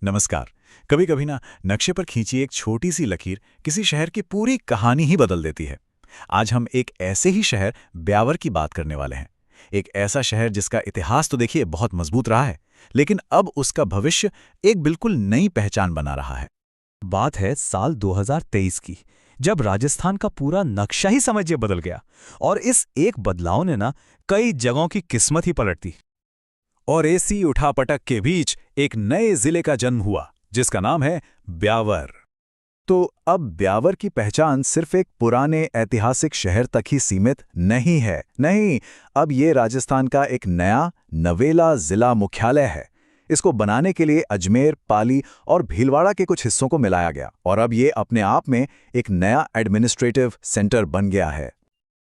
नमस्कार। कभी कभी ना नक्शे पर खींची एक छोटी सी लकीर किसी शहर की पूरी कहानी ही बदल देती है। आज हम एक ऐसे ही शहर ब्यावर की बात करने वाले हैं। एक ऐसा शहर जिसका इतिहास तो देखिए बहुत मजबूत रहा है, लेकिन अब उसका भविष्य एक बिल्कुल नई पहचान बना रहा है। बात है साल 2023 की, जब राजस्थान का पूरा नक्शा ही समझिए बदल गया। और इस एक बदलाव ने ना कई जगहों की किस्मत ही पलट दी। और ऐसी उठापटक के बीच एक नए जिले का जन्म हुआ जिसका नाम है ब्यावर। तो अब ब्यावर की पहचान सिर्फ एक पुराने ऐतिहासिक शहर तक ही सीमित नहीं है। नहीं, अब ये राजस्थान का एक नया नवेला जिला मुख्यालय है। इसको बनाने के लिए अजमेर, पाली और भीलवाड़ा के कुछ हिस्सों को मिलाया गया और अब ये अपने आप में एक नया एडमिनिस्ट्रेटिव सेंटर बन गया है।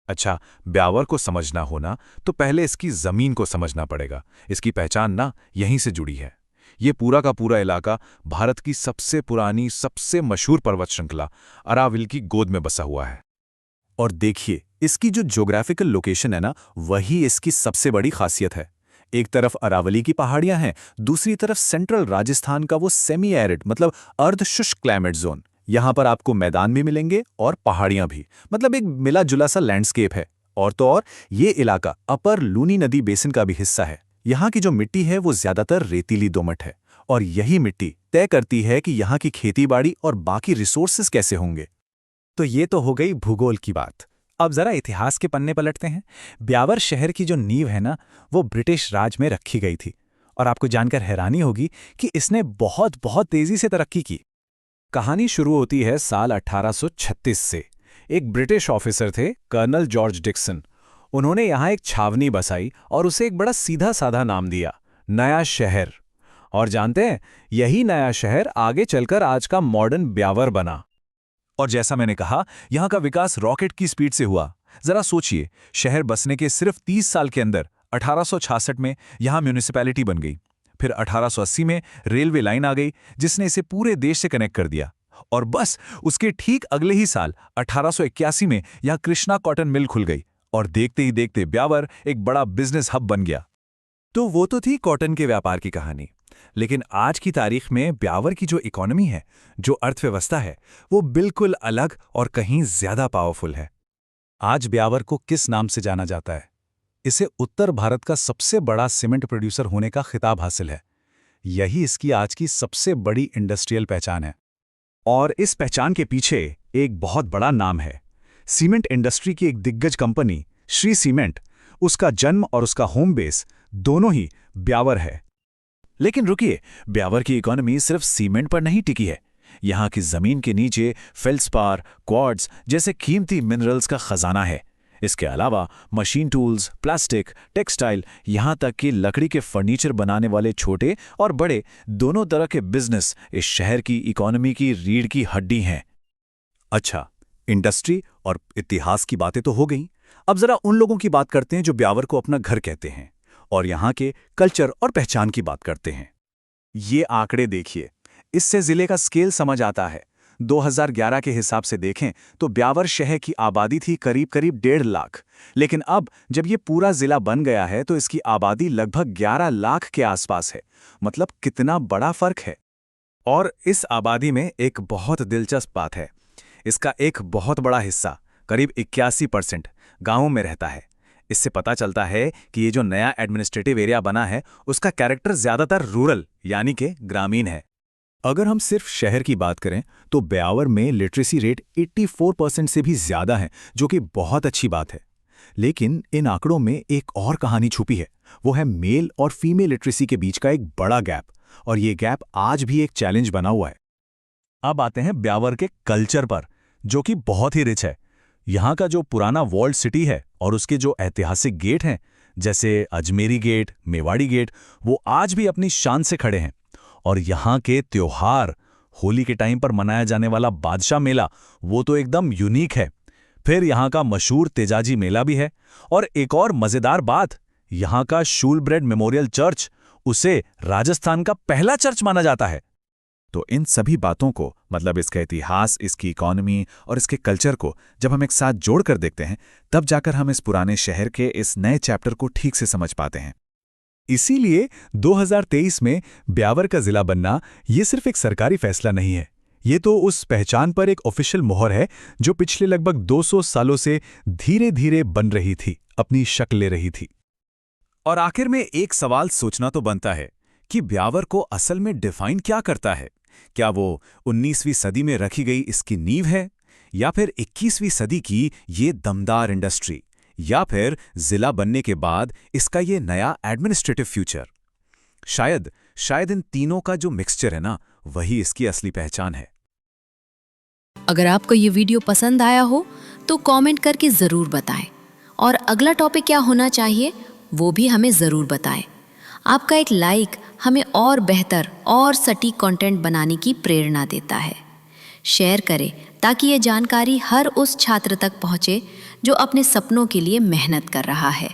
अच्छा, ब्यावर को समझना होना तो पहले इसकी जमीन को समझना पड़ेगा। इसकी पहचान ना यहीं से जुड़ी है। ये पूरा का पूरा इलाका भारत की सबसे पुरानी, सबसे मशहूर पर्वत श्रृंखला अरावली की गोद में बसा हुआ है। और देखिए, इसकी जो ज्योग्राफिकल लोकेशन है ना, वही इसकी सबसे बड़ी खासियत है। एक तरफ अरावली की पहाड़ियां हैं, दूसरी तरफ सेंट्रल राजस्थान का वो सेमी एरिड मतलब अर्ध शुष्क क्लाइमेट जोन। यहाँ पर आपको मैदान भी मिलेंगे और पहाड़ियां भी, मतलब एक मिला जुला सा लैंडस्केप है। और तो और ये इलाका अपर लूनी नदी बेसिन का भी हिस्सा है। यहाँ की जो मिट्टी है वो ज्यादातर रेतीली दोमट है और यही मिट्टी तय करती है कि यहाँ की खेतीबाड़ी और बाकी रिसोर्सेज कैसे होंगे। तो ये तो हो गई भूगोल की बात। अब जरा इतिहास के पन्ने पलटते हैं। ब्यावर शहर की जो नींव है ना, वो ब्रिटिश राज में रखी गई थी। और आपको जानकर हैरानी होगी कि इसने बहुत बहुत तेजी से तरक्की की। कहानी शुरू होती है साल 1836 से। एक ब्रिटिश ऑफिसर थे, कर्नल जॉर्ज डिक्सन। उन्होंने यहाँ एक छावनी बसाई और उसे एक बड़ा सीधा साधा नाम दिया, नया शहर। और जानते हैं, यही नया शहर आगे चलकर आज का मॉडर्न ब्यावर बना। और जैसा मैंने कहा, यहाँ का विकास रॉकेट की स्पीड से हुआ। जरा सोचिए, शहर बसने के सिर्फ 30 साल के अंदर 1866 में यहाँ म्यूनिसिपैलिटी बन गई। फिर 1880 में रेलवे लाइन आ गई जिसने इसे पूरे देश से कनेक्ट कर दिया। और बस उसके ठीक अगले ही साल 1881 में यहाँ कृष्णा कॉटन मिल खुल गई और देखते ही देखते ब्यावर एक बड़ा बिजनेस हब बन गया। तो वो तो थी कॉटन के व्यापार की कहानी, लेकिन आज की तारीख में ब्यावर की जो इकोनॉमी है, जो अर्थव्यवस्था है, वो बिल्कुल अलग और कहीं ज्यादा पावरफुल है। आज ब्यावर को किस नाम से जाना जाता है? इसे उत्तर भारत का सबसे बड़ा सीमेंट प्रोड्यूसर होने का खिताब हासिल है। यही इसकी आज की सबसे बड़ी इंडस्ट्रियल पहचान है। और इस पहचान के पीछे एक बहुत बड़ा नाम है। सीमेंट इंडस्ट्री की एक दिग्गज कंपनी श्री सीमेंट, उसका जन्म और उसका होम बेस दोनों ही ब्यावर है। लेकिन रुकिए, ब्यावर की इकोनॉमी सिर्फ सीमेंट पर नहीं टिकी है। यहाँ की जमीन के नीचे फेल्सपार, क्वार्ट्ज जैसे कीमती मिनरल्स का खजाना है। इसके अलावा मशीन टूल्स, प्लास्टिक, टेक्सटाइल, यहाँ तक कि लकड़ी के फर्नीचर बनाने वाले छोटे और बड़े दोनों तरह के बिजनेस इस शहर की इकोनॉमी की रीढ़ की हड्डी हैं। अच्छा, इंडस्ट्री और इतिहास की बातें तो हो गईं। अब जरा उन लोगों की बात करते हैं जो ब्यावर को अपना घर कहते हैं और यहाँ के कल्चर और पहचान की बात करते हैं। ये आंकड़े देखिए, इससे जिले का स्केल समझ आता है। 2011 के हिसाब से देखें तो ब्यावर शहर की आबादी थी करीब करीब 1.5 लाख, लेकिन अब जब ये पूरा जिला बन गया है तो इसकी आबादी लगभग 11 लाख के आसपास है। मतलब कितना बड़ा फर्क है। और इस आबादी में एक बहुत दिलचस्प बात है, इसका एक बहुत बड़ा हिस्सा करीब 81% गांवों में रहता है। इससे पता चलता है कि ये जो नया एडमिनिस्ट्रेटिव एरिया बना है उसका कैरेक्टर ज्यादातर रूरल यानी कि ग्रामीण है। अगर हम सिर्फ शहर की बात करें तो ब्यावर में लिटरेसी रेट 84% से भी ज्यादा है, जो कि बहुत अच्छी बात है। लेकिन इन आंकड़ों में एक और कहानी छुपी है, वो है मेल और फीमेल लिटरेसी के बीच का एक बड़ा गैप, और ये गैप आज भी एक चैलेंज बना हुआ है। अब आते हैं ब्यावर के कल्चर पर, जो कि बहुत ही रिच है। यहाँ का जो पुराना वॉल्ड सिटी है और उसके जो ऐतिहासिक गेट हैं, जैसे अजमेरी गेट, मेवाड़ी गेट, वो आज भी अपनी शान से खड़े हैं। और यहाँ के त्योहार, होली के टाइम पर मनाया जाने वाला बादशाह मेला, वो तो एकदम यूनिक है। फिर यहाँ का मशहूर तेजाजी मेला भी है। और एक और मजेदार बात, यहाँ का शूलब्रेड मेमोरियल चर्च, उसे राजस्थान का पहला चर्च माना जाता है। तो इन सभी बातों को, मतलब इसका इतिहास, इसकी इकोनॉमी और इसके कल्चर को जब हम एक साथ जोड़कर देखते हैं, तब जाकर हम इस पुराने शहर के इस नए चैप्टर को ठीक से समझ पाते हैं। इसीलिए 2023 में ब्यावर का जिला बनना ये सिर्फ एक सरकारी फैसला नहीं है, ये तो उस पहचान पर एक ऑफिशियल मोहर है जो पिछले लगभग 200 सालों से धीरे धीरे बन रही थी, अपनी शक्ल ले रही थी। और आखिर में एक सवाल सोचना तो बनता है कि ब्यावर को असल में डिफाइन क्या करता है? क्या वो 19वीं सदी में रखी गई इसकी नींव है, या फिर 21वीं सदी की ये दमदार इंडस्ट्री, या फिर जिला बनने के बाद इसका ये नया एडमिनिस्ट्रेटिव फ्यूचर? शायद इन तीनों का जो मिक्सचर है ना, वही इसकी असली पहचान है। अगर आपको ये वीडियो पसंद आया हो तो कमेंट करके ज़रूर बताएं, और अगला टॉपिक क्या होना चाहिए वो भी हमें ज़रूर बताएं। आपका एक लाइक हमें और बेहतर और सटीक कंटेंट बनाने की प्रेरणा देता है। शेयर करें ताकि ये जानकारी हर उस छात्र तक पहुँचे जो अपने सपनों के लिए मेहनत कर रहा है।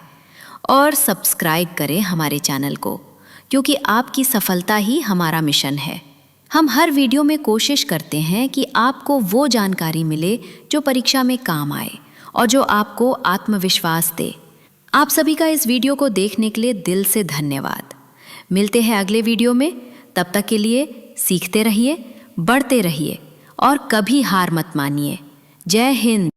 और सब्सक्राइब करें हमारे चैनल को, क्योंकि आपकी सफलता ही हमारा मिशन है। हम हर वीडियो में कोशिश करते हैं कि आपको वो जानकारी मिले जो परीक्षा में काम आए और जो आपको आत्मविश्वास दे। आप सभी का इस वीडियो को देखने के लिए दिल से धन्यवाद। मिलते हैं अगले वीडियो में, तब तक के लिए सीखते रहिए, बढ़ते रहिए और कभी हार मत मानिए। जय हिंद।